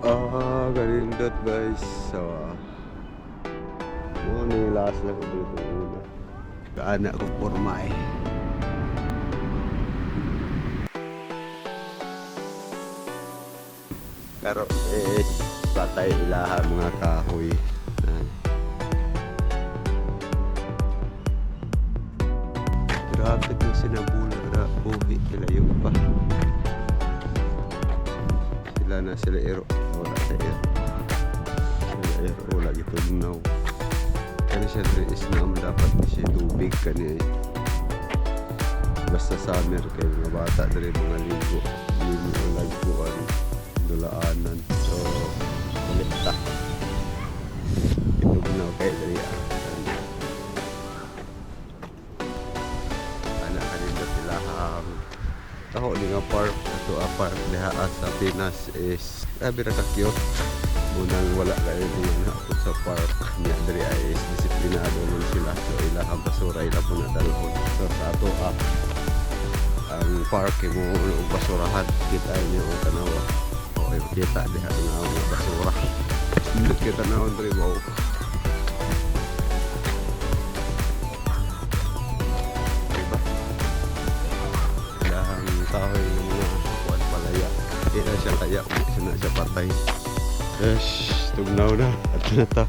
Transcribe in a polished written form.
Galindot guys. So, nilas na ko dito una. Kaanak ko porma eh. Karo patay ilaha mga kahoy. Grabe na sinabula. Buhi kilayo pa. Sila na sila ero. Wala sa ero. Sila ero. Wala gito now. Kaya siya is na dapat siya tubig kanya. Basta summer kayo mga bata dari mga ligo. Ligo ang lagpuan. Dulaanan. So, ulit itog na kayo dari anak kanina sila taho ni nga park. Ito park diha sa Pinas is grabe ra ka cute. Munang wala kayo mga nakot sa park niya dari ay disiplinado man sila. So ilahang basura ilang po na dalhon. So sa ato ang park mo og basurahan kita niyo o tanawa. O kita diha nga ang basura. Hindi kita na on diri mo. Diba? Ilahang kahoy ng mga kuwan palaya. Hindi na siya kaya, hindi na siya patay. Yes, tugnaw na. At na ta.